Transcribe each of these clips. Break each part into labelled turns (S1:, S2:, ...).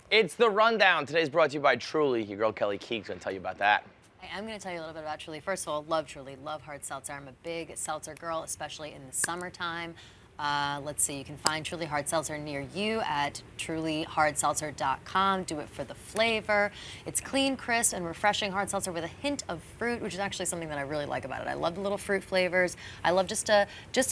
S1: It's the Rundown. Today's brought to you by Truly. Your girl Kelly Keegs is going to tell you about that.
S2: I'm going to tell you a little bit about Truly. First of all, love Truly, love hard seltzer. I'm a big seltzer girl, especially in the summertime. Let's see, you can find Truly Hard Seltzer near you at trulyhardseltzer.com. Do it for the flavor. It's clean, crisp, and refreshing hard seltzer with a hint of fruit, which is actually something that I really like about it. I love the little fruit flavors. I love just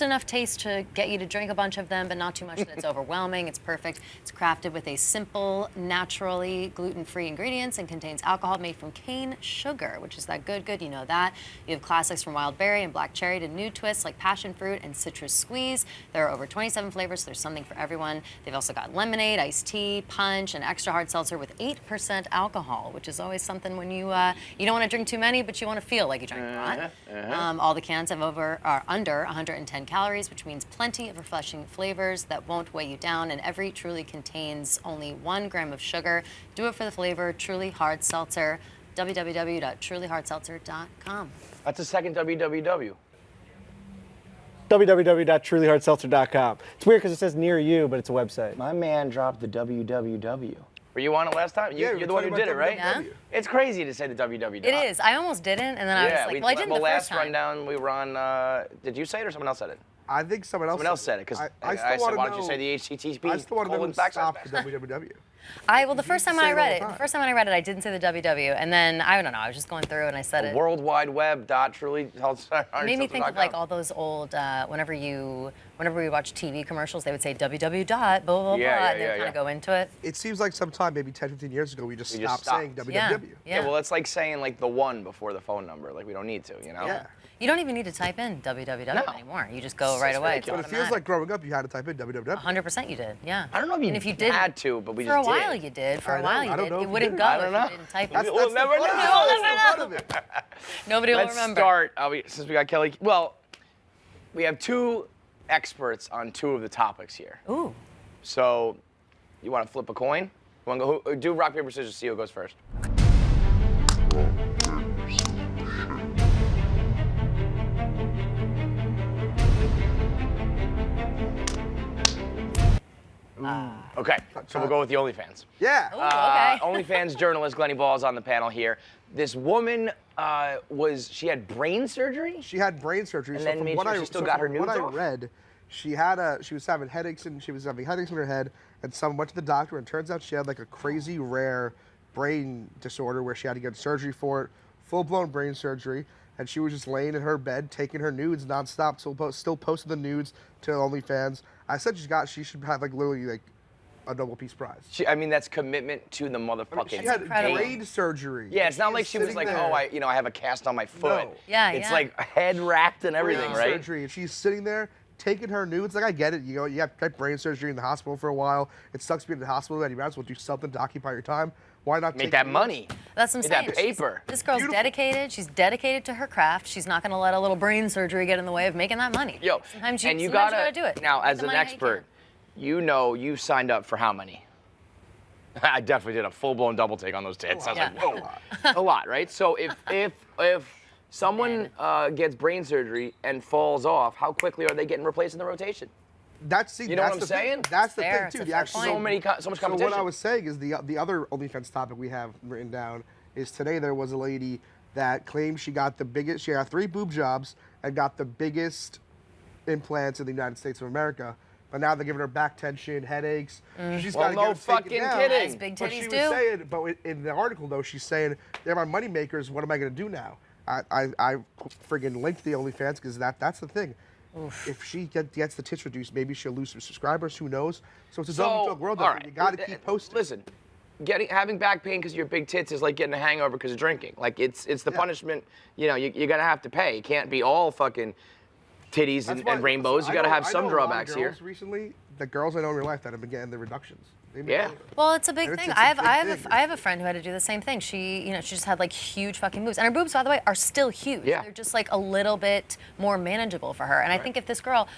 S2: enough taste to get you to drink a bunch of them, but not too much that it's overwhelming. It's perfect. It's crafted with a simple, naturally gluten-free ingredients and contains alcohol made from cane sugar, which is that good, you know that. You have classics from wild berry and black cherry to new twists like passion fruit and citrus squeeze. There are over 27 flavors, so there's something for everyone. They've also got lemonade, iced tea, punch, and extra hard seltzer with 8% alcohol, which is always something when you don't want to drink too many, but you want to feel like you drank a lot. All the cans have under 110 calories, which means plenty of refreshing flavors that won't weigh you down, and every Truly contains only 1 gram of sugar. Do it for the flavor. Truly Hard Seltzer. www.trulyhardseltzer.com.
S1: That's a second www.
S3: www.trulyhardseltzer.com. It's weird because it says near you, but it's a website.
S1: My man dropped the www. Were you on it last time?
S4: Yeah,
S1: You're the one who did it, right?
S2: Yeah.
S1: It's crazy to say the www.
S2: It is. I almost didn't, and then I was like, well, I didn't the
S1: last
S2: first time.
S1: rundown we were on, did you say it or someone else said it?
S4: I think someone else
S1: said it, because
S4: I
S1: said,
S4: still
S1: why don't you say the HTTP?
S4: I still want to know stop the www.
S2: The first time when I read it, I didn't say the www, and then I don't know, I was just going through and I said it.
S1: World Wide Web Truly.
S2: It made me think of like all those old, whenever we watch TV commercials, they would say www dot blah blah blah, and they would kind of go into it.
S4: It seems like sometime maybe 10, 15 years ago we just stopped saying www.
S2: Yeah,
S1: well, it's like saying like the 1 before the phone number. Like we don't need to, you know?
S4: Yeah.
S2: You don't even need to type in www anymore. You just go right away.
S4: But it feels like growing up you had to type in www.
S2: 100% you did, yeah.
S1: I don't know if you did had to, but we just did.
S2: For a while you did. For a while you did. It wouldn't go
S1: I don't know.
S2: if you didn't type it.
S1: We'll never know.
S2: Nobody will remember.
S1: Let's start, since we got Kelly. Well, we have 2 experts on 2 of the topics here.
S2: Ooh.
S1: So, you want to flip a coin? You want to go? Do rock, paper, scissors, see who goes first. Okay, so we'll go with the Onlyfans.
S4: Yeah.
S2: Ooh, okay.
S1: Onlyfans journalist Glenny Balls on the panel here. This woman she had brain surgery?
S4: She had brain surgery.
S1: And then made sure she still got her nudes off?
S4: What I read, she was having headaches in her head, and someone went to the doctor, and turns out she had like a crazy rare brain disorder where she had to get surgery for it, full-blown brain surgery, and she was just laying in her bed taking her nudes nonstop, still posting the nudes to OnlyFans. I said she should have like literally like a Nobel Peace Prize.
S1: That's commitment to the motherfucking.
S4: She had brain surgery.
S1: Yeah, it's not like she was like,
S4: there.
S1: I have a cast on my foot.
S4: No.
S2: Yeah,
S1: It's like head wrapped and everything,
S4: Brain
S1: right?
S4: surgery, and she's sitting there taking her nudes. Like, I get it. You know, you have brain surgery in the hospital for a while. It sucks being in the hospital, but you might as well do something to occupy your time. Why not
S1: Make that money?
S2: That's what I'm saying.
S1: That paper.
S2: This girl's dedicated. She's dedicated to her craft. She's not going to let a little brain surgery get in the way of making that money.
S1: Yo,
S2: sometimes you
S1: gotta
S2: gotta do it.
S1: Now,
S2: Make
S1: as
S2: the
S1: an
S2: money how you
S1: expert, you know you signed up for how many? I definitely did a full-blown double take on those tits. I was like, whoa, a lot, right? So if someone gets brain surgery and falls off, how quickly are they getting replaced in the rotation?
S4: You know what I'm saying? That's the thing too.
S1: So much competition.
S4: So what I was saying is the other OnlyFans topic we have written down is today there was a lady that claimed she got 3 boob jobs and got the biggest implants in the United States of America. But now they're giving her back tension, headaches. She's got to get it
S1: fucking
S4: taken down.
S1: kidding.
S2: As big
S4: But
S2: titties
S4: she was
S2: do.
S4: saying, in the article though, she's saying they're my money makers. What am I going to do now? I friggin' linked the OnlyFans because that's the thing. Oof. If she gets the tits reduced, maybe she'll lose some subscribers. Who knows? So it's a dog world.
S1: All right.
S4: You got to keep posting.
S1: Listen, having back pain because of your big tits is like getting a hangover because of drinking. Like it's the punishment. You know, you're gonna have to pay. It can't be all fucking titties and rainbows. You got to have some drawbacks here.
S4: Recently, the girls I know in real life that have been getting the reductions.
S1: Yeah.
S2: Well, it's a big thing.
S4: It's
S2: I
S4: a
S2: have a friend who had to do the same thing. She just had like huge fucking boobs, and her boobs, by the way, are still huge.
S1: Yeah.
S2: They're just like a little bit more manageable for her. And I think if this girl,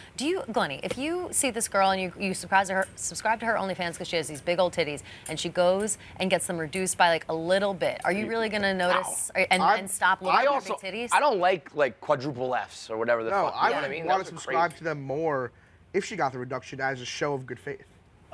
S2: Glenny, if you see this girl and you subscribe to her OnlyFans because she has these big old titties, and she goes and gets them reduced by like a little bit, are you really gonna notice and stop looking at her big titties?
S1: I don't like quadruple Fs or whatever the fuck.
S4: I
S1: You know what I mean?
S4: want to subscribe to them more if she got the reduction as a show of good faith.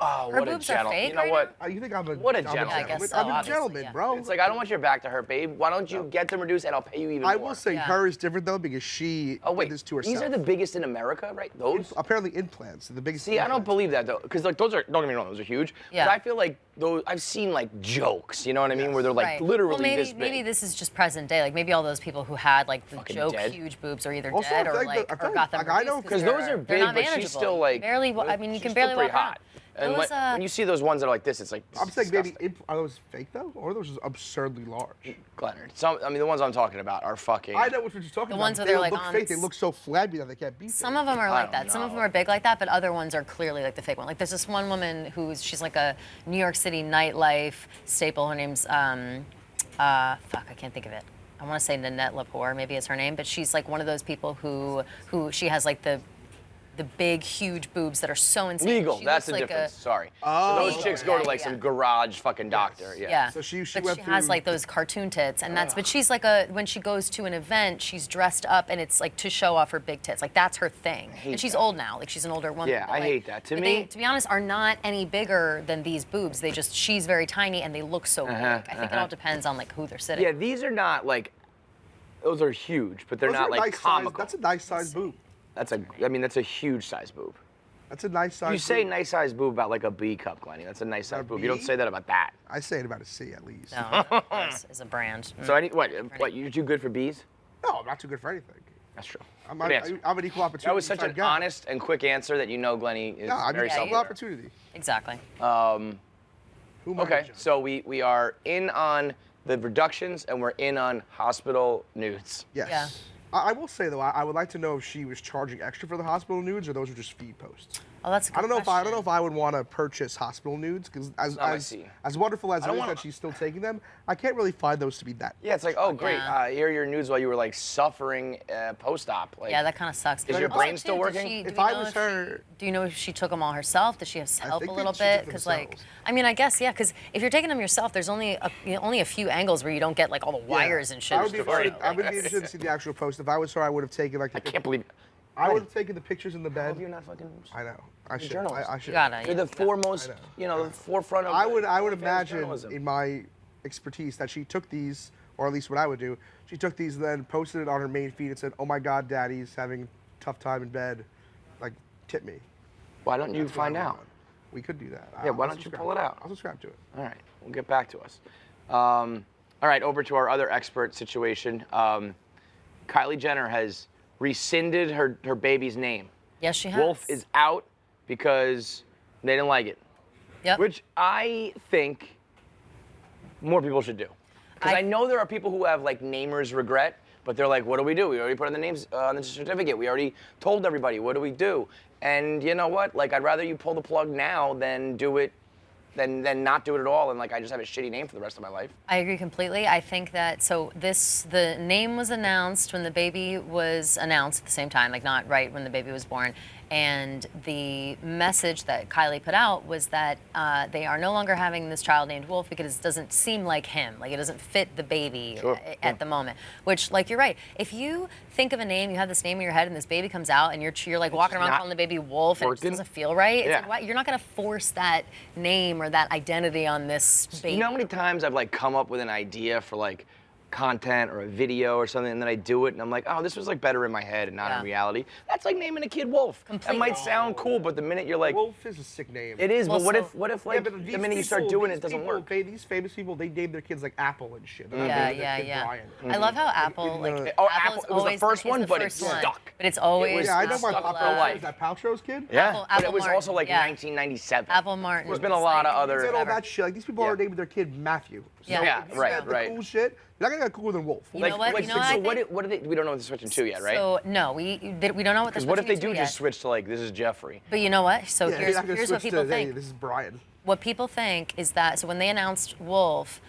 S1: Oh,
S2: Her
S1: what a
S2: boobs are
S1: gentleman.
S2: fake
S1: You know
S2: right
S1: what?
S4: You think I'm a
S1: What a
S4: I'm
S1: gentleman.
S2: I guess so,
S4: I'm a
S2: obviously,
S4: gentleman,
S2: yeah.
S4: bro.
S1: It's like, I don't want your back to hurt, babe. Why don't you get them reduced and I'll pay you even more?
S4: I will say
S2: Yeah.
S4: her is different though because she
S1: Oh, wait.
S4: did this to herself.
S1: These are the biggest in America, right? Those?
S4: Apparently implants. The biggest.
S1: See, I don't
S4: implants.
S1: believe that though, because like those are, don't get me wrong, those are huge.
S2: Yeah.
S1: But I feel like those, I've seen like jokes, you know what I mean, where they're like
S2: Right.
S1: literally
S2: well, maybe,
S1: this big.
S2: Maybe this is just present day. Like maybe all those people who had like the
S1: Fucking
S2: joke
S1: dead.
S2: huge boobs are either
S4: Also,
S2: dead
S4: I
S2: or
S4: feel like
S2: like
S4: I feel
S2: or got them
S4: like I know-
S2: reduced
S1: Because those are
S2: they're
S1: big,
S2: not
S1: but she's
S2: manageable.
S1: still like.
S2: barely. I mean, you
S1: she's
S2: can
S1: still
S2: barely
S1: pretty
S2: walk around.
S1: hot. And
S2: Those,
S1: when you see those ones that are like this, it's like.
S4: I'm saying
S1: disgusting.
S4: maybe are those fake though, or are those just absurdly large?
S1: Glenner. I mean, the ones I'm talking about are fucking.
S4: I know what you're talking about.
S2: ones where
S4: They
S2: they're,
S4: don't
S2: like,
S4: look
S2: on
S4: fake. They
S2: s-
S4: look so flabby that they can't be.
S2: Some
S4: fake.
S2: of them are like
S1: don't
S2: that. Some of them
S1: know.
S2: are big like that, but other ones are clearly like the fake one. Like there's this one woman she's like a New York City nightlife staple. Her name's I can't think of it. I want to say Nanette Lepore, maybe is her name, but she's like one of those people who she has like the big, huge boobs that are so insane.
S1: Legal.
S2: She
S1: That's the
S2: looks like
S1: difference. Sorry.
S4: Oh,
S1: so those chicks go to
S2: yeah,
S1: like
S2: yeah.
S1: some garage fucking doctor. Yeah.
S2: Yeah.
S4: So she
S2: but
S4: went
S2: she has
S4: through-
S2: like those cartoon tits, and but she's like when she goes to an event, she's dressed up, and it's like to show off her big tits. Like that's her thing. And she's old now. Like she's an older woman.
S1: Yeah,
S2: but,
S1: I
S2: like,
S1: hate that. To
S2: but
S1: me-
S2: they, to be honest, are not any bigger than these boobs. She's very tiny, and they look so big. I think it all depends on like who they're sitting.
S1: Yeah, these are not like. Those are huge, but they're
S4: Those
S1: not
S4: are
S1: like
S4: nice
S1: comical.
S4: size, that's a nice size boob.
S1: That's a huge size boob.
S4: That's a nice size.
S1: You say
S4: boob.
S1: nice size boob about like a B cup, Glenny. That's a nice size
S4: A
S1: boob. You don't
S4: B?
S1: say that about that.
S4: I say it about a C at least.
S2: No, of course, is a brand.
S1: So I need what? You're too good for B's?
S4: No, I'm not too good for anything.
S1: That's true.
S4: I'm
S1: Good answer.
S4: an equal opportunity.
S1: That was such
S4: type
S1: an
S4: guy.
S1: honest and quick answer that you know Glenny is
S4: No, I'm
S1: very
S4: an
S2: Yeah,
S4: equal
S1: self-aware.
S4: opportunity.
S2: Exactly.
S4: Who am I
S1: Okay,
S4: to judge?
S1: so we are in on the reductions and we're in on hospital nudes.
S4: Yes.
S2: Yeah.
S4: I will say though, I would like to know if she was charging extra for the hospital nudes or those are just feed posts.
S2: Oh, that's a good
S4: I don't know
S2: question.
S4: if I would want to purchase hospital nudes because
S1: not my scene.
S4: as wonderful as
S1: I
S4: it
S1: don't
S4: is
S1: wanna-
S4: that she's still taking them, I can't really find those to be that.
S1: Yeah, it's like, oh great,
S2: Yeah.
S1: here are your nudes while you were like suffering post-op. Like,
S2: Yeah, that kind of sucks.
S1: Is your
S2: Also,
S1: brain
S2: too,
S1: still
S2: did
S1: working?
S2: do
S4: If
S2: we
S4: I
S2: know
S4: was
S2: if
S4: her-
S2: do you know if she took them all herself? Does she have help a
S4: think
S2: little
S4: that she took
S2: bit?
S4: them
S2: Because like,
S4: themselves.
S2: I mean, I guess yeah. Because if you're taking them yourself, there's only a few angles where you don't get like all the wires and shit.
S4: I would be
S1: Story.
S4: interested, I would be interested to see the actual post. If I was her, I would have taken like.
S1: I can't believe.
S4: I would have taken the pictures in the
S1: How
S4: bed.
S1: have you not fucking?
S4: I know. I should.
S1: journalist.
S4: I should.
S2: You gotta.
S1: You're the foremost, the forefront of.
S4: I would
S1: OnlyFans
S4: imagine
S1: journalism.
S4: in my expertise that she took these, or at least what I would do, she took these then posted it on her main feed and said, "Oh my God, Daddy's having a tough time in bed, like tip me."
S1: Why don't you
S4: That's what I
S1: find
S4: would
S1: out?
S4: want. We could do that.
S1: Yeah, why
S4: I'll
S1: don't you
S4: subscribe
S1: pull it
S4: to
S1: out?
S4: I'll subscribe to it.
S1: All right, we'll get back to us. All right, over to our other expert situation. Kylie Jenner has rescinded her baby's name.
S2: Yes, she has.
S1: Wolf is out because they didn't like it,
S2: Yep.
S1: which I think more people should do. Because I know there are people who have like namers regret, but they're like, what do? We already put on the names on the certificate. We already told everybody. What do we do? And you know what? Like, I'd rather you pull the plug now than do it, than not do it at all. And like, I just have a shitty name for the rest of my life.
S2: I agree completely. I think that the name was announced when the baby was announced at the same time, like not right when the baby was born. And the message that Kylie put out was that they are no longer having this child named Wolf because it doesn't seem like him. Like it doesn't fit the baby at the moment. Which, like, you're right. If you think of a name, you have this name in your head, and this baby comes out, and you're like walking around
S1: not
S2: calling the baby Wolf, and it just
S1: working.
S2: doesn't feel right. It's
S1: Yeah.
S2: like, why? You're not gonna force that name or that identity on this baby.
S1: You know how many times I've like come up with an idea for like content or a video or something, and then I do it, and I'm like, oh, this was like better in my head and not
S2: Yeah.
S1: in reality. That's like naming a kid Wolf. That might sound cool, but the minute you're like,
S4: Wolf is a sick name.
S1: it is.
S2: Well,
S1: but
S2: so-
S1: what if like
S4: but
S1: the minute you start doing it, it doesn't
S4: people,
S1: work?
S4: These famous people, they name their kids like Apple and shit. They're not
S2: Yeah,
S4: naming their kid
S2: yeah.
S4: Brian.
S2: I love how Apple, like,
S1: Oh,
S2: Apple's
S1: Apple, it was the
S2: always
S1: first
S2: is
S1: one,
S2: the
S1: but it
S2: first one.
S1: stuck.
S2: But it's always
S1: was
S4: Yeah, I know my
S2: Apple
S1: stuck for
S4: Paltrow.
S1: life.
S4: Is that Paltrow's kid?
S1: Yeah,
S2: Apple
S1: but it was
S2: Martin,
S1: also like
S2: yeah.
S1: 1997.
S2: Apple Martin.
S1: There's been a lot of
S2: Like,
S1: other.
S4: Said all
S2: whatever.
S4: that shit. Like these people are naming their kid Matthew. So
S2: Yeah.
S1: Yeah,
S4: if you
S1: right,
S4: got the
S1: right.
S4: Cool shit. You're not gonna get cooler than Wolf.
S2: You know what? You know what I
S1: so
S2: think?
S1: what do they? We don't know what they're switching to yet, right?
S2: So no, we don't know what they're
S1: Because what if they
S2: switching
S1: do
S2: to
S1: just
S2: yet.
S1: switch to like this is Jeffrey?
S2: But you know what? So
S4: Yeah, you're not gonna
S2: here's what
S4: switch
S2: people
S4: to, hey,
S2: think.
S4: this is Brian.
S2: What people think is that so when they announced Wolf,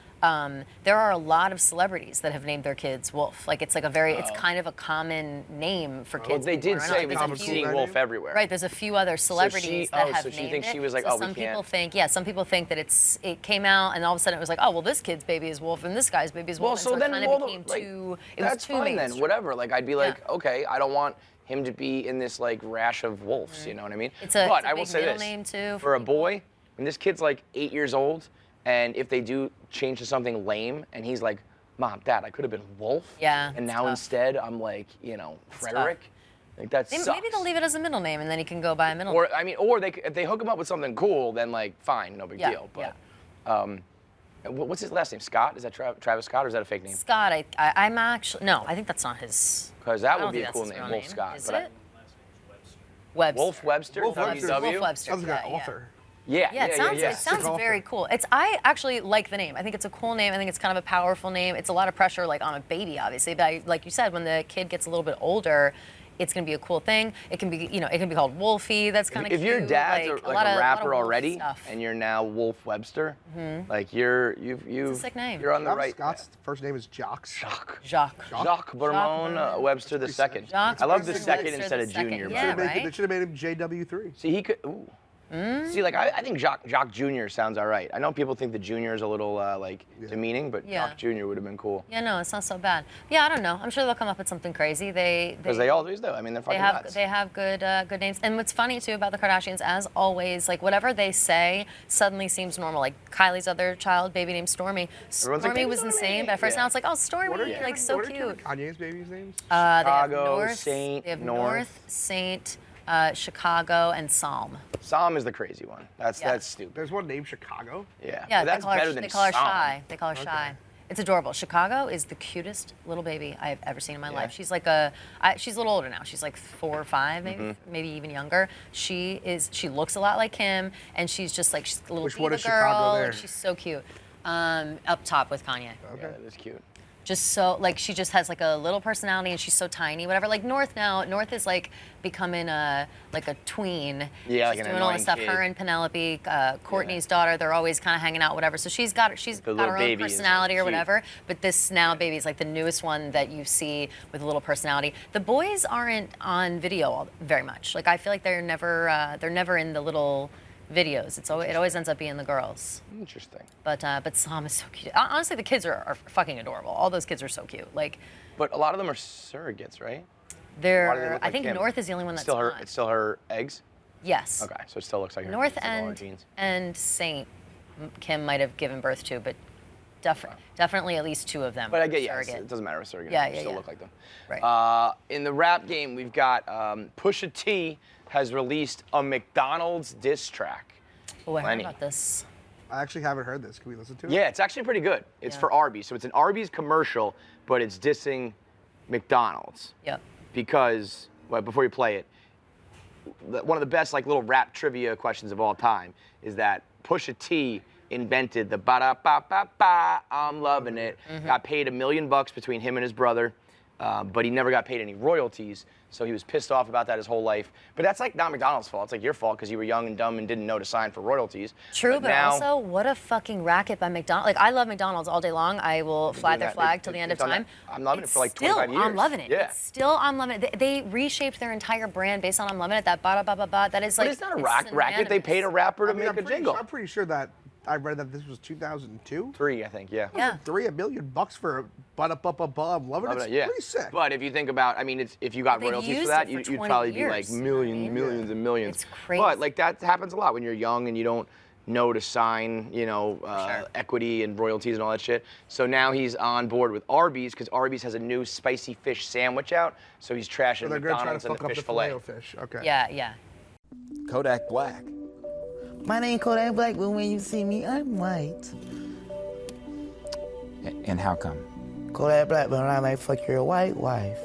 S2: there are a lot of celebrities that have named their kids Wolf. Like it's like it's kind of a common name for
S1: Well,
S2: kids.
S1: they did
S2: anymore.
S1: say
S2: Like,
S1: we've
S2: there's
S1: been
S2: a few-
S1: seeing Wolf everywhere.
S2: Right, there's a few other celebrities that have
S1: so she
S2: named
S1: thinks
S2: it.
S1: she was like,
S2: so
S1: oh, we
S2: some people
S1: can't.
S2: some people think that it came out and all of a sudden it was like, oh well, this kid's baby is Wolf and this guy's baby is Wolf.
S1: Well,
S2: and
S1: so
S2: it
S1: then
S2: kind
S1: well,
S2: of became
S1: like,
S2: too.
S1: that's
S2: was too
S1: fine then.
S2: mainstream.
S1: Whatever. Like I'd be like,
S2: Yeah.
S1: okay, I don't want him to be in this like rash of wolves. You know what I mean?
S2: It's a
S1: but
S2: it's a
S1: I will
S2: big
S1: say
S2: middle
S1: this:
S2: name too
S1: for a
S2: people.
S1: boy, when this kid's like 8 years old, and if they do change to something lame, and he's like, Mom, Dad, I could have been Wolf.
S2: Yeah,
S1: And
S2: it's
S1: now
S2: tough.
S1: instead I'm like, Frederick. Like that sucks.
S2: Maybe they'll leave it as a middle name, and then he can go by a middle name.
S1: Or if they hook him up with something cool, then like fine, no big deal. But what's his last name? Scott? Is that Travis Scott, or is that a fake name?
S2: Scott, I'm actually no. I think that's not his.
S1: Because that
S2: I don't
S1: would be
S2: think
S1: a cool
S2: that's his
S1: name,
S2: real
S1: Wolf Scott.
S2: Is
S1: but
S2: it? Webster.
S1: Wolf Webster.
S4: Wolf Webster.
S1: WW?
S2: Wolf Webster.
S4: Sounds like an
S2: yeah.
S4: author.
S2: Yeah, it sounds
S4: Sick
S2: very
S4: author.
S2: cool. I actually like the name. I think it's a cool name. I think it's kind of a powerful name. It's a lot of pressure like on a baby, obviously. But like you said, when the kid gets a little bit older, it's gonna be a cool thing. It can be, it can be called Wolfie. That's kind of cute.
S1: If your dad's
S2: like,
S1: a
S2: lot of
S1: rapper
S2: Wolf
S1: already,
S2: stuff.
S1: and you're now Wolf Webster, like you've
S2: It's a sick name.
S1: You're on the
S4: Travis
S1: right.
S4: Scott's first name is Jocks.
S1: Jacques.
S2: Jacques.
S1: Bermone Webster the second.
S2: Jacques
S1: I love the
S2: Webster
S1: second
S2: Webster
S1: instead
S2: the
S1: of junior.
S2: second.
S1: by
S2: Yeah,
S1: the way.
S2: right?
S4: They should have made him JW3.
S1: See, he could. Ooh. See, like I think Jacques Jr. sounds all right. I know people think the Junior is a little demeaning, but
S2: Yeah.
S1: Jacques Jr. would have been cool.
S2: Yeah, no, it's not so bad. Yeah, I don't know. I'm sure they'll come up with something crazy.
S1: Because they always do. I mean, they're fucking nuts.
S2: They have good names. And what's funny too about the Kardashians, as always, like whatever they say suddenly seems normal. Like Kylie's other child, baby named Stormy.
S1: Everyone's like,
S2: Stormy
S1: "Baby
S2: was
S1: Stormy."
S2: insane, but at first
S1: Yeah.
S2: now it's like, oh, Stormy,
S4: What are
S2: like so
S4: what are
S2: cute.
S4: Kanye's babies' names?
S2: They have
S1: Chicago,
S2: North,
S1: Saint,
S2: they have
S1: North.
S2: Saint, Chicago, and Psalm.
S1: Psalm is the crazy one. That's stupid.
S4: There's one named Chicago.
S1: Yeah.
S2: Yeah,
S1: But that's better than
S2: they call her
S1: Psalm.
S2: Shy. They call her Shy. It's adorable. Chicago is the cutest little baby I've ever seen in my
S1: Yeah.
S2: life. She's like she's a little older now. She's like 4 or 5, maybe, maybe even younger. She looks a lot like him, and she's just like she's a little
S4: Which one
S2: diva
S4: is Chicago
S2: girl.
S4: there?
S2: Like, she's so cute. Up top with Kanye.
S1: Yeah, that is cute.
S2: Just so like she just has like a little personality, and she's so tiny. Whatever. Like North now. North is like becoming a tween.
S1: Yeah, like
S2: she's
S1: an
S2: doing all
S1: annoying
S2: this stuff.
S1: kid.
S2: Her and Penelope, Courtney's daughter. They're always kind of hanging out, whatever. So she's got
S1: little
S2: her own
S1: baby is
S2: personality or
S1: cute.
S2: whatever. But this now baby is like the newest one that you see with a little personality. The boys aren't on video very much. Like I feel like they're never in the little videos. It always ends up being the girls.
S1: Interesting.
S2: But Psalm is so cute. Honestly, the kids are fucking adorable. All those kids are so cute. Like
S1: But a lot of them are surrogates, right? Why do they
S2: they're.
S1: look
S2: I
S1: like
S2: think
S1: Kim?
S2: North is the only one that's
S1: Still her.
S2: not.
S1: It's still her eggs.
S2: Yes.
S1: Okay, so it still looks like her.
S2: North
S1: It's like all her genes.
S2: and Saint Kim might have given birth to, but definitely at least 2 of them.
S1: But I
S2: are
S1: get
S2: surrogate.
S1: it doesn't matter with surrogate.
S2: Yeah,
S1: They
S2: yeah,
S1: still
S2: yeah.
S1: look like them.
S2: Right.
S1: In the rap game, we've got Pusha T has released a McDonald's diss track.
S2: Oh, I heard
S1: Glenny.
S2: about this.
S4: I actually haven't heard this. Can we listen to it?
S1: Yeah, it's actually pretty good. It's
S2: Yeah.
S1: for Arby's, so it's an Arby's commercial, but it's dissing McDonald's.
S2: Yep.
S1: Because, well, before you play it, one of the best like little rap trivia questions of all time is that Pusha T invented the ba-da-ba-ba-ba, I'm loving it. Got paid $1 million between him and his brother, but he never got paid any royalties, so he was pissed off about that his whole life. But that's like not McDonald's fault. It's like your fault because you were young and dumb and didn't know to sign for royalties.
S2: True, but
S1: now,
S2: also, what a fucking racket by McDonald's. Like, I love McDonald's all day long. I will fly
S1: doing
S2: their
S1: that.
S2: flag till the end of
S1: They've done
S2: time.
S1: that. I'm loving it for like
S2: Still,
S1: 25 years.
S2: I'm loving it.
S1: Yeah.
S2: It's still, I'm loving it. They reshaped their entire brand based on I'm loving it. That ba-da-ba-ba-ba. That is like.
S1: But it's not a
S2: it's
S1: racket. They paid a rapper to
S4: I mean,
S1: make a jingle.
S4: I'm pretty sure that I read that this was 2002.
S1: 3, I think, yeah.
S2: Yeah.
S4: $1 million for a ba-da-ba-ba-ba. I'm loving it. It's
S1: Yeah.
S4: pretty sick.
S1: But if you think about, I mean, if you got
S2: They've
S1: royalties for
S2: used
S1: that,
S2: it for
S1: you'd
S2: 20
S1: probably be like
S2: years, you know what I
S1: millions,
S2: mean?
S1: millions, and millions.
S2: It's crazy.
S1: But like that happens a lot when you're young and you don't know to sign,
S2: Sure.
S1: equity and royalties and all that shit. So now he's on board with Arby's because Arby's has a new spicy fish sandwich out. So he's trashing
S4: So they're going to try to
S1: McDonald's and
S4: fuck
S1: the
S4: up
S1: fish
S4: the
S1: fillet.
S4: Filet-O-Fish. Okay.
S2: Yeah.
S5: Kodak Black.
S6: My name Kodak Black, but when you see me, I'm white.
S5: And how come?
S6: Kodak Black, but I might fuck your white wife.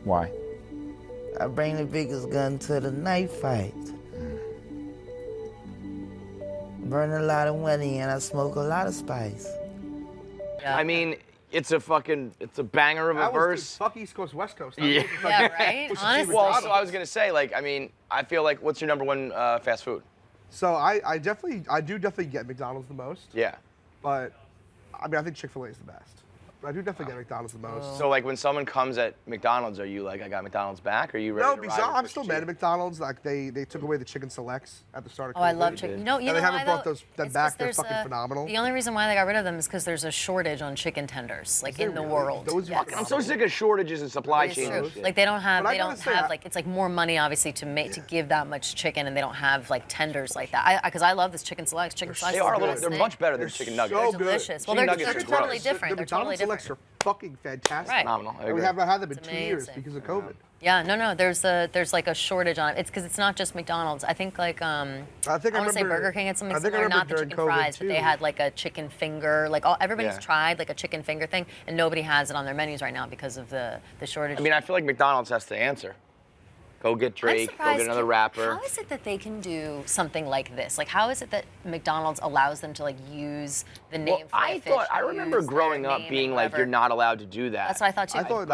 S5: Why?
S6: I bring the biggest gun to the knife fight. Burn a lot of money and I smoke a lot of spice.
S1: I mean, it's a banger of a
S4: That was
S1: verse.
S4: fuck East Coast, West Coast.
S1: Yeah.
S2: Yeah, right?
S4: Pusha T
S2: Honestly.
S1: Well,
S4: McDonald's.
S1: so I was gonna say, like, I mean, I feel like, what's your number one fast food?
S4: So I do definitely get McDonald's the most,
S1: Yeah.
S4: but I mean I think Chick-fil-A is the best. I do definitely get McDonald's the most.
S1: So like when someone comes at McDonald's, are you like, I got McDonald's back? Or are you ready
S4: No,
S1: to
S4: because
S1: ride with
S4: I'm
S1: Pusha
S4: still
S1: T?
S4: mad at McDonald's. Like they took away the chicken selects at the start of COVID.
S2: Oh, I love chicken. You know
S4: And they
S2: why,
S4: haven't brought
S2: though?
S4: them
S2: It's 'cause
S4: back. They're
S2: there's
S4: fucking phenomenal.
S2: The only reason why they got rid of them is because there's a shortage on chicken tenders, like in the
S4: really?
S2: world.
S4: Those
S2: Yes.
S4: fucking-
S1: I'm so sick of shortages and supply
S2: It's
S1: chain.
S2: true.
S1: and shit.
S2: Like they don't have,
S4: But I
S2: they
S4: gotta
S2: don't
S4: say,
S2: have like, it's like more money obviously to make to give that much chicken, and they don't have like tenders like that. Because I love this chicken selects. Chicken selects.
S1: They
S2: is
S1: are
S2: the
S1: a little,
S2: best
S1: they're
S2: thing.
S1: much better than
S4: They're
S1: chicken
S4: so
S1: nuggets.
S2: They're
S4: good.
S2: delicious. Well,
S1: Chicken
S2: they're
S1: nuggets are
S2: totally
S1: gross.
S2: different.
S4: The
S2: They're totally
S4: McDonald's selects
S2: different.
S4: are fucking fantastic.
S2: Right.
S1: Phenomenal. I
S4: And we
S1: agree.
S4: have not had them in
S2: It's
S4: 2 years
S2: amazing.
S4: because of COVID.
S2: Yeah, no, there's like a shortage on it. It's because it's not just McDonald's. I think like
S4: I
S2: want to say
S4: remember-
S2: Burger King had something
S4: I think I
S2: similar,
S4: remember
S2: not the
S4: during
S2: chicken
S4: COVID,
S2: fries, but they
S4: too.
S2: had like a chicken finger. Like everybody's
S1: Yeah.
S2: tried like a chicken finger thing, and nobody has it on their menus right now because of the shortage.
S1: I mean, I feel like McDonald's has to answer. Go get
S2: I'm
S1: Drake, go
S2: surprised.
S1: get another rapper.
S2: How is it that they can do something like this? Like, how is it that McDonald's allows them to like use the name?
S1: Well, I remember
S2: use
S1: growing
S2: their
S1: up
S2: name
S1: being
S2: and
S1: like,
S2: whatever.
S1: you're not allowed to do that.
S2: That's what I thought too.
S4: I thought-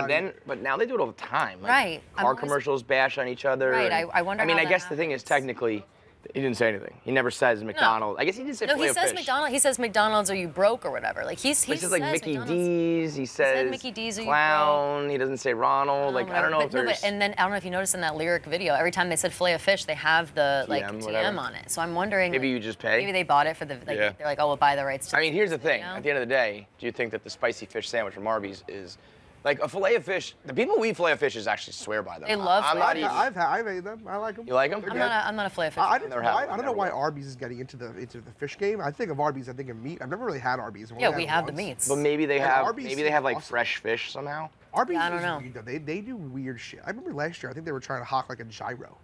S1: But now they do it all the time. Like,
S2: Right. I'm
S1: Car
S2: always-
S1: commercials bash on each other.
S2: Right,
S1: and-
S2: I wonder
S1: I mean,
S2: how
S1: I
S2: that
S1: guess the thing is
S2: happens.
S1: technically, he didn't say anything. He never says McDonald's. I guess he did say
S2: No, he
S1: filet of
S2: says
S1: fish.
S2: McDonald's. He says McDonald's. Are you broke or whatever? Like he
S1: He says like Mickey
S2: McDonald's.
S1: D's. He says
S2: Mickey D's, are you
S1: clown. He doesn't say Ronald. Like I don't know if
S2: but,
S1: there's.
S2: and then I don't know if you noticed in that lyric video, every time they said filet of fish, they have the like
S1: TM,
S2: TM
S1: whatever.
S2: on it. So I'm wondering.
S1: Maybe you just pay?
S2: Maybe they bought it for the. Like,
S1: Yeah.
S2: They're like, oh, we'll buy the rights to.
S1: I mean, here's the thing.
S2: You know?
S1: At the end of the day, do you think that the spicy fish sandwich from Arby's is like a filet of fish? The people who eat filet of fish is actually swear by them.
S2: They love
S1: I'm
S2: filet
S1: not
S2: of
S1: eating.
S2: fish.
S4: I've ate them. I like them.
S1: You like them?
S2: I'm not a filet of fish.
S4: I
S1: Never had one,
S4: don't know
S1: never
S4: why
S1: will.
S4: Arby's is getting into the fish game. I think of Arby's, I think of meat. I've never really had Arby's. I've
S2: Yeah,
S4: only
S2: we
S4: had it
S2: have the
S4: once.
S2: meats.
S1: But maybe they
S4: And
S1: have
S4: Arby's
S1: maybe they have like
S4: awesome.
S1: fresh fish somehow.
S4: Arby's
S2: Yeah, I don't
S4: is
S2: know.
S4: weird, though. They do weird shit. I remember last year, I think they were trying to hawk like a gyro.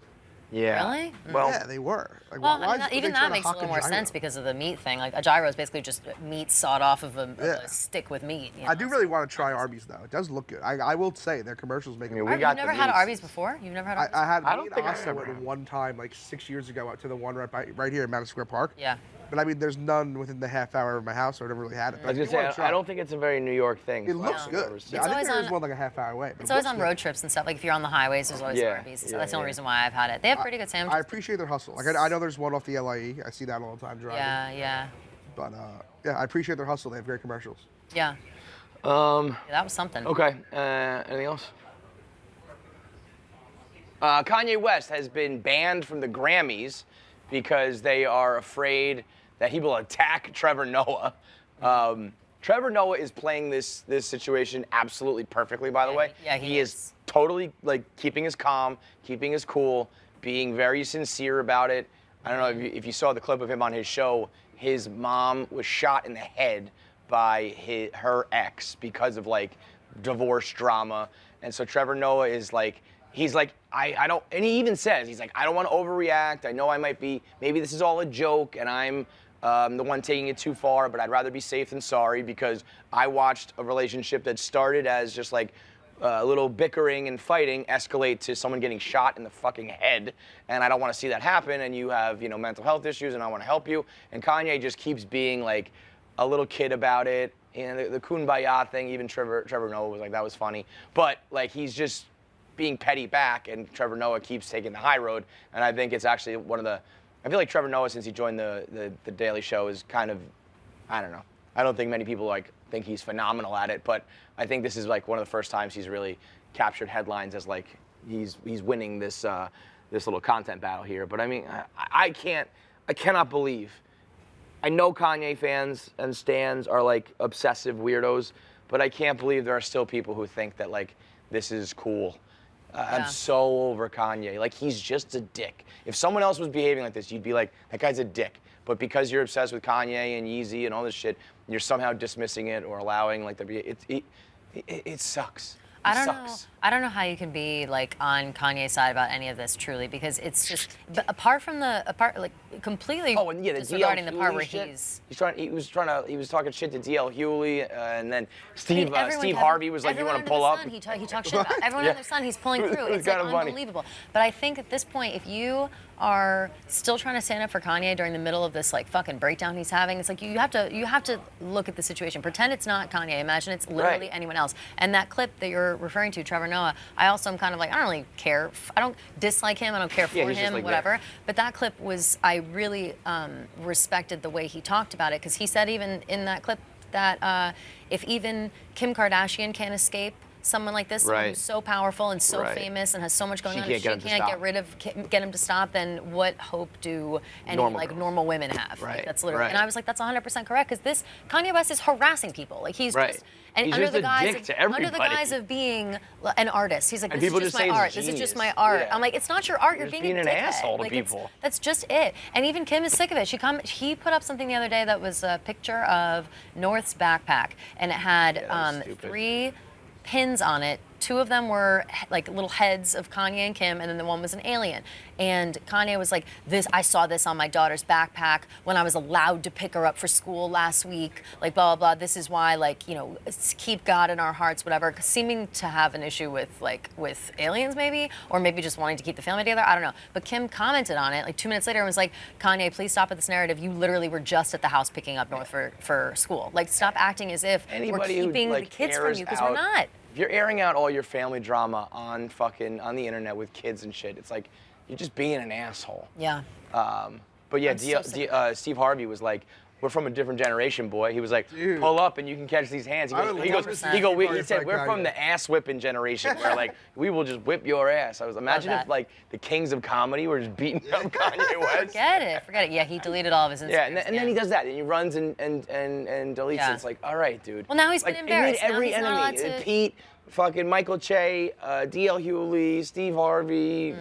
S1: Yeah.
S2: Really?
S1: Well,
S4: Yeah, they were. Like,
S2: Well,
S4: why
S2: I mean,
S4: is-
S2: even
S4: they
S2: that
S4: trying to
S2: makes a
S4: hawk
S2: little more
S4: gyro?
S2: sense because of the meat thing. Like a gyro is basically just meat sawed off of a
S4: Yeah.
S2: stick with meat. You
S4: I
S2: know,
S4: do
S2: so-
S4: really want to try Arby's though. It does look good. I will say their commercials make it.
S1: I mean, we
S2: You've
S1: got
S2: never
S1: the
S2: had
S1: meats.
S2: Arby's before? You've never had Arby's?
S4: I had
S1: I don't
S4: me and
S1: think I
S4: Asa
S1: ever
S4: went
S1: have.
S4: one time like 6 years ago out to the one right here in Madison Square Park.
S2: Yeah.
S4: But I mean, there's none within the half hour of my house, so I never really had it.
S1: I was gonna say I don't think it's a very New York thing.
S4: It
S1: so I
S4: looks
S1: don't
S4: good.
S1: ever see
S4: Yeah,
S1: it.
S4: I think
S2: always
S4: there is
S2: on-
S4: one like a half hour away. but
S2: It's
S4: it
S2: always
S4: looks
S2: on
S4: good.
S2: road trips and stuff. Like if you're on the highways, there's always
S1: Yeah,
S2: Arby's. So
S1: yeah,
S2: that's the only
S1: yeah.
S2: reason why I've had it. They have pretty good
S4: I
S2: sandwiches.
S4: appreciate their hustle. Like I know there's one off the LIE. I see that all the time driving.
S2: Yeah, yeah,
S4: But yeah, I appreciate their hustle. They have great commercials.
S2: yeah.
S1: Um.
S2: Yeah, that was something.
S1: Okay. Anything else? Kanye West has been banned from the Grammys because they are afraid that he will attack Trevor Noah. Trevor Noah is playing this situation absolutely perfectly, by the way.
S2: yeah, he
S1: is
S2: is.
S1: totally like keeping his calm, keeping his cool, being very sincere about it. I don't know if you saw the clip of him on his show. His mom was shot in the head by her ex because of like divorce drama, and so Trevor Noah is like, he's like, I don't, and he even says, he's like, I don't want to overreact. I know I might be, maybe this is all a joke, and I'm the one taking it too far, but I'd rather be safe than sorry because I watched a relationship that started as just like a little bickering and fighting escalate to someone getting shot in the fucking head, and I don't want to see that happen, and you have, mental health issues, and I want to help you. And Kanye just keeps being like a little kid about it, and the kumbaya thing, even Trevor Noah was like, that was funny, but like he's just being petty back, and Trevor Noah keeps taking the high road, and I think it's actually I feel like Trevor Noah, since he joined the Daily Show, is kind of, I don't know. I don't think many people like think he's phenomenal at it, but I think this is like one of the first times he's really captured headlines as like he's winning this little content battle here. But I mean, I cannot believe. I know Kanye fans and stans are like obsessive weirdos, but I can't believe there are still people who think that like this is cool. I'm
S2: Yeah.
S1: so over Kanye. Like, he's just a dick. If someone else was behaving like this, you'd be like, that guy's a dick. But because you're obsessed with Kanye and Yeezy and all this shit, you're somehow dismissing it or allowing like it sucks. It
S2: I don't
S1: sucks.
S2: know. I don't know how you can be like on Kanye's side about any of this truly, because it's just but apart like completely
S1: Oh, and yeah, the
S2: disregarding
S1: DL
S2: the part
S1: Hewley
S2: where
S1: shit. He was talking shit to DL Hewley, and then
S2: I mean,
S1: Steve Harvey was like, you want to pull up?
S2: He talks shit about everyone
S1: Yeah.
S2: under the sun. He's pulling through.
S1: It was
S2: It's like
S1: kind of funny.
S2: unbelievable. But I think at this point, if you are still trying to stand up for Kanye during the middle of this like fucking breakdown he's having, it's like you have to look at the situation. Pretend it's not Kanye. Imagine it's literally
S1: Right.
S2: anyone else. And that clip that you're referring to, Trevor Noah, I also am kind of like, I don't really care. I don't dislike him. I don't care for
S1: Yeah, he's just
S2: him.
S1: like
S2: Whatever.
S1: that.
S2: But that clip was, I really respected the way he talked about it, because he said even in that clip, that if even Kim Kardashian can't escape someone like this, someone who's so powerful and so famous and has so much going on, if she can't get him to stop, then what hope do any normal women have?
S1: Right.
S2: Like, that's literally, and I was like, that's 100% correct, because this Kanye West is harassing people. Like he's just, and
S1: he's
S2: under
S1: just
S2: the
S1: a
S2: guise
S1: dick
S2: of,
S1: to everybody.
S2: under the guise of being an artist, he's like,
S1: And
S2: this is
S1: people
S2: just
S1: just
S2: my
S1: say
S2: art.
S1: he's
S2: This is just
S1: genius.
S2: my art.
S1: Yeah.
S2: I'm like, it's not your art. You're
S1: just
S2: being
S1: an
S2: dickhead.
S1: asshole to
S2: like,
S1: people.
S2: That's just it. And even Kim is sick of it. He put up something the other day that was a picture of North's backpack, and it had 3 pins on it. 2 of them were like little heads of Kanye and Kim, and then the one was an alien. And Kanye was like, I saw this on my daughter's backpack when I was allowed to pick her up for school last week, like blah, blah, blah. This is why, like, you know, keep God in our hearts, whatever. Seeming to have an issue with aliens maybe, or maybe just wanting to keep the family together, I don't know. But Kim commented on it like 2 minutes later and was like, Kanye, please stop with this narrative. You literally were just at the house picking up North for school. Like, stop acting as if we're keeping the kids from you, because we're not.
S1: If you're airing out all your family drama on the internet with kids and shit, it's like you're just being an asshole.
S2: Yeah.
S1: But yeah, Steve Harvey was like, "We're from a different generation, boy." He was like, "Pull up and you can catch these hands." He said, "We're from the ass whipping generation, where like we will just whip your ass." I was imagine if like the kings of comedy were just beating up Kanye West.
S2: Forget it. Yeah, he deleted all of his Instagrams.
S1: Yeah, and then he does that, and he runs and deletes it. It's like, all right, dude.
S2: Well, now he's been embarrassed.
S1: You need every
S2: now he's not
S1: enemy.
S2: allowed to...
S1: Pete, fucking Michael Che, D.L. Hewley, Steve Harvey,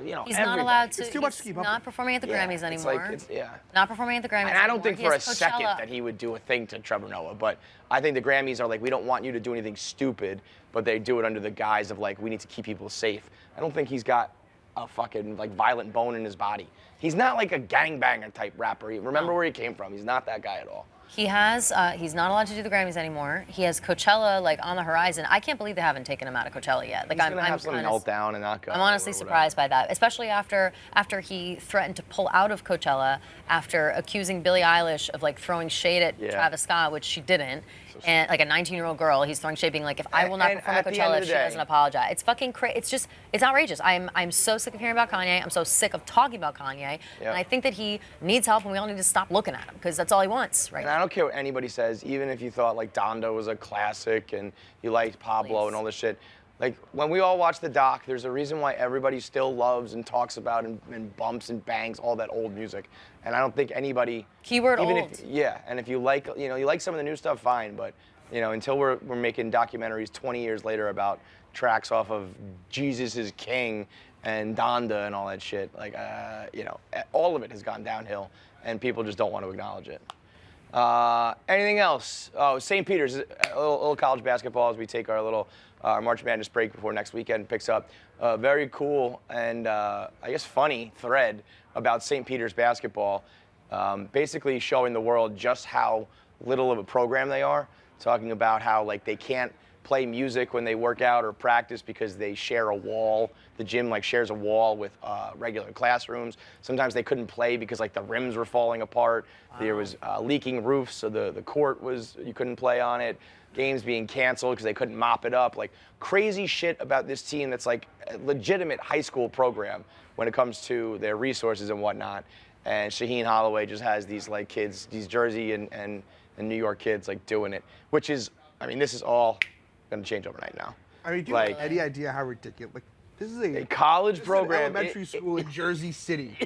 S1: you know,
S2: He's
S1: everybody.
S2: not allowed to.
S4: It's too much to keep up
S2: Not
S4: with.
S2: performing at the Grammys
S1: It's
S2: anymore.
S1: like,
S2: Not performing at the Grammys
S1: And I don't
S2: anymore.
S1: think
S2: He
S1: for a
S2: has
S1: second
S2: Coachella.
S1: that he would do a thing to Trevor Noah, but I think the Grammys are like, we don't want you to do anything stupid, but they do it under the guise of like, we need to keep people safe. I don't think he's got a fucking like violent bone in his body. He's not like a gangbanger type rapper. Remember where he came from. He's not that guy at all.
S2: He has, he's not allowed to do the Grammys anymore. He has Coachella like on the horizon. I can't believe they haven't taken him out of Coachella yet. Like
S1: He's gonna have some meltdown and not go.
S2: I'm honestly surprised by that, especially after he threatened to pull out of Coachella after accusing Billie Eilish of like throwing shade at Travis Scott, which she didn't. And like a 19-year-old girl, he's throwing shade, being like, if I will not perform at Coachella if she doesn't apologize. It's fucking crazy. It's outrageous. I'm so sick of hearing about Kanye. I'm so sick of talking about Kanye. And I think that he needs help, and we all need to stop looking at him, because that's all he wants, right?
S1: And I don't care what anybody says, even if you thought like Donda was a classic and you liked Pablo and all this shit. Like, when we all watch the doc, there's a reason why everybody still loves and talks about and bumps and bangs all that old music. And I don't think anybody...
S2: Keyword
S1: even
S2: old.
S1: And if you like, you like some of the new stuff, fine. But, until we're making documentaries 20 years later about tracks off of Jesus is King and Donda and all that shit, like, all of it has gone downhill, and people just don't want to acknowledge it. Anything else? Oh, St. Peter's, a little college basketball as we take our little March Madness break before next weekend picks up. Very cool and I guess funny thread about St. Peter's basketball, basically showing the world just how little of a program they are, talking about how like they can't play music when they work out or practice because they share a wall. The gym like shares a wall with regular classrooms. Sometimes they couldn't play because like the rims were falling apart. Wow. There was leaking roofs, so the court you couldn't play on it. Games being canceled because they couldn't mop it up. Like crazy shit about this team that's like a legitimate high school program when it comes to their resources and whatnot. And Shaheen Holloway just has these like kids, these Jersey and New York kids like doing it, which is, I mean, this is all going to change overnight now.
S4: I mean, do you have any idea how ridiculous? Like, this is a
S1: college program,
S4: an elementary school in Jersey City,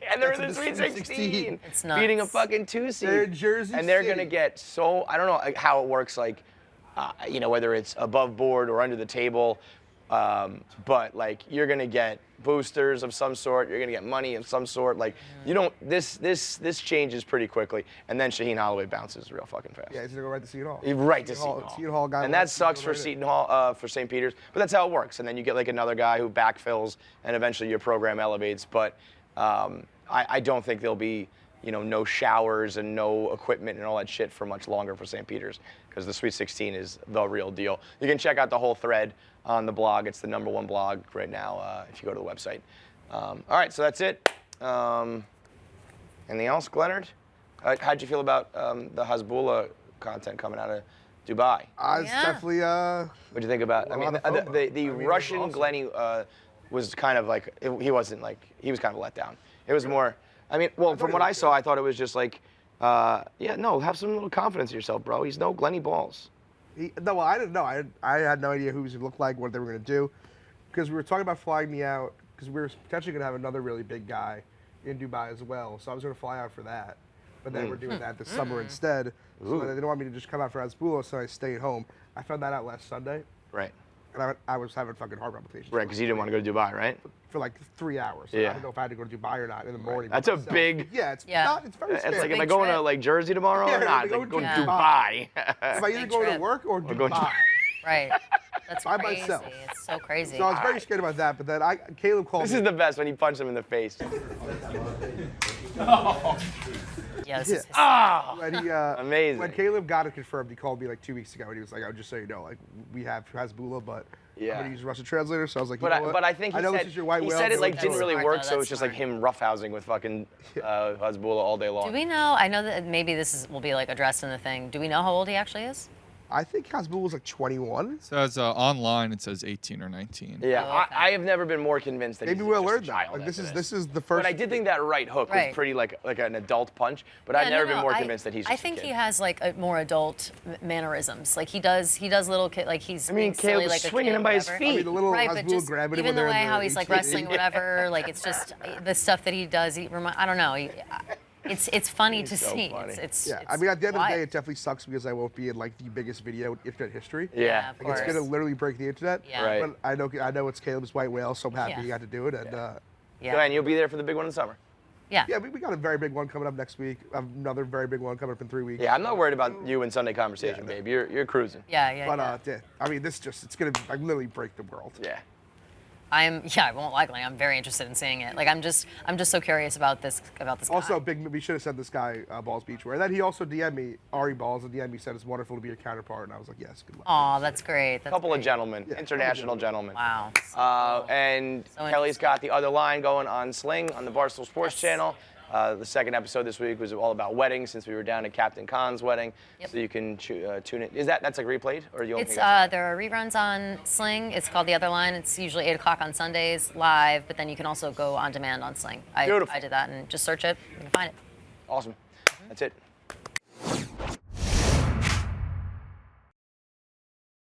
S1: and they're in the Sweet 16.
S2: It's nuts.
S1: Beating a fucking 2-seed.
S4: They're in Jersey
S1: and they're
S4: City.
S1: gonna get so, I don't know how it works, like, whether it's above board or under the table, but like you're gonna get boosters of some sort, you're gonna get money of some sort. Like this changes pretty quickly, and then Shaheen Holloway bounces real fucking fast.
S4: Yeah, he's gonna go right to Seton Hall.
S1: Right to Seton Hall.
S4: Seton Hall guy.
S1: And that sucks for Seton Hall, for St. Peter's, but that's how it works. And then you get like another guy who backfills, and eventually your program elevates. But I don't think there'll be, no showers and no equipment and all that shit for much longer for St. Peter's, because the Sweet 16 is the real deal. You can check out the whole thread on the blog. It's the #1 blog right now if you go to the website. All right, so that's it. Anything else, Glennard? How'd you feel about the Hasbulla content coming out of Dubai?
S4: It's definitely.
S1: What'd you think about? I mean, the Russian
S4: awesome.
S1: Glenny was kind of like he was kind of a letdown. It was more. I mean, well, from what I saw, I thought it was just like Yeah, no, have some little confidence in yourself, bro. He's no Glenny Balls.
S4: No, well, I didn't know. I had no idea who he was going to look like, what they were going to do. Because we were talking about flying me out, because we were potentially going to have another really big guy in Dubai as well. So I was going to fly out for that. But then we're doing that this summer instead. So they didn't want me to just come out for Hasbulla, so I stayed home. I found that out last Sunday.
S1: Right.
S4: And I was having fucking heart palpitations.
S1: Right, because you didn't want to go to Dubai, right?
S4: For like 3 hours.
S1: Yeah.
S4: I didn't know if I had to go to Dubai or not in the morning.
S1: That's
S4: by
S1: a
S4: myself.
S1: big.
S4: Yeah, it's
S2: Yeah.
S4: not. It's very
S1: It's
S4: scary.
S1: like, am
S2: big
S1: I going to
S2: trip.
S1: like Jersey tomorrow
S4: Yeah,
S1: or not?
S4: we're
S1: Like,
S4: going
S1: go
S4: to
S1: to Dubai.
S4: If I either
S2: Big
S4: go to
S2: trip.
S4: work or
S1: Or go to-
S4: Dubai.
S2: Right. That's
S4: By
S2: crazy.
S4: myself.
S2: It's so crazy.
S4: So I was very scared about that, but then Caleb called
S1: This
S4: me.
S1: is the best when you punch him in the face.
S2: Yeah, this is
S4: When he,
S1: Amazing.
S4: When Caleb got it confirmed, he called me like 2 weeks ago, and he was like, "Oh, just so you know, like we have Hasbulla, but I'm
S1: Yeah.
S4: gonna use a Russian translator." So I was like, you
S1: But
S4: know what?
S1: but I think
S4: I know
S1: he
S4: this is your white
S1: he
S4: whale.
S1: said it
S4: but
S1: like
S4: let's
S1: didn't
S4: do it.
S1: really
S2: Smart,
S1: work,
S2: though,
S1: so
S2: that's
S1: it's just like
S2: smart.
S1: him roughhousing with fucking Hasbulla all day long.
S2: Do we know? I know that maybe will be like addressed in the thing. Do we know how old he actually is?
S4: I think Hasbulla was like 21.
S7: So as online, it says 18 or 19.
S1: Yeah,
S2: Oh, okay.
S1: I have never been more convinced that
S4: Maybe
S1: he's
S4: we'll
S1: just a
S4: learn that.
S1: child
S4: Like this
S1: after
S4: is the first.
S1: But I did think that right hook
S2: Right.
S1: was pretty like an adult punch. But I've
S2: Yeah,
S1: never
S2: no,
S1: been more
S2: I-
S1: convinced that he's.
S2: I
S1: Just
S2: think
S1: a kid.
S2: he has like a more adult mannerisms. Like he does little kid. Like he's.
S1: I mean,
S2: being silly,
S1: Caleb was
S2: like a
S1: swinging
S2: kid,
S1: him by his
S2: whatever.
S1: feet.
S4: I mean, the little
S2: Right, but
S4: Hasbulla
S2: just
S4: grabbing him
S2: even
S4: when
S2: the
S4: they're
S2: way
S4: in
S2: how
S4: the
S2: he's like
S4: 18.
S2: wrestling, whatever. Like it's just the stuff that he does. I don't know. It's funny to
S1: so
S2: see.
S1: funny.
S2: It's
S4: Yeah, I mean, at the end of the day,
S2: wild.
S4: it definitely sucks because I won't be in like the biggest video in internet history.
S1: Yeah.
S2: of
S4: Like, it's
S2: course.
S4: gonna literally break the internet.
S2: Yeah.
S1: Right.
S4: But I know it's Caleb's white whale, so I'm happy
S2: Yeah.
S4: he got to do it. And
S2: Yeah.
S1: Go ahead, you'll be there for the big one in the summer.
S2: Yeah.
S4: yeah, we got a very big one coming up next week. Another very big one coming up in 3 weeks.
S1: Yeah, I'm not worried about you and Sunday Conversation,
S4: Yeah.
S1: babe. You're cruising.
S2: Yeah.
S4: But
S2: yeah.
S4: I mean, it's gonna like literally break the world.
S1: Yeah.
S2: I won't lie, Glenn. I'm very interested in seeing it. Like I'm just so curious about this
S4: Also,
S2: guy.
S4: we should have sent this guy Balls Beachwear. And then he also DM'd me, Ari Balls, and DM'd me said it's wonderful to be your counterpart, and I was like, yes, good luck.
S2: Aw, that's great. That's
S1: Couple of
S2: great.
S1: gentlemen,
S4: Yeah,
S1: international gentlemen.
S2: Wow.
S1: And
S2: So
S1: Kelly's
S2: interesting.
S1: got the other line going on Sling on the Barstool Sports
S2: Yes.
S1: channel. The second episode this week was all about weddings, since we were down at Captain Khan's wedding.
S2: Yep.
S1: So you can tune in. That's like replayed, or you?
S2: It's there are reruns on Sling. It's called The Other Line. It's usually 8 o'clock on Sundays live, but then you can also go on demand on Sling.
S1: Beautiful.
S2: I did that and just search it. You can find it.
S1: Awesome. That's it.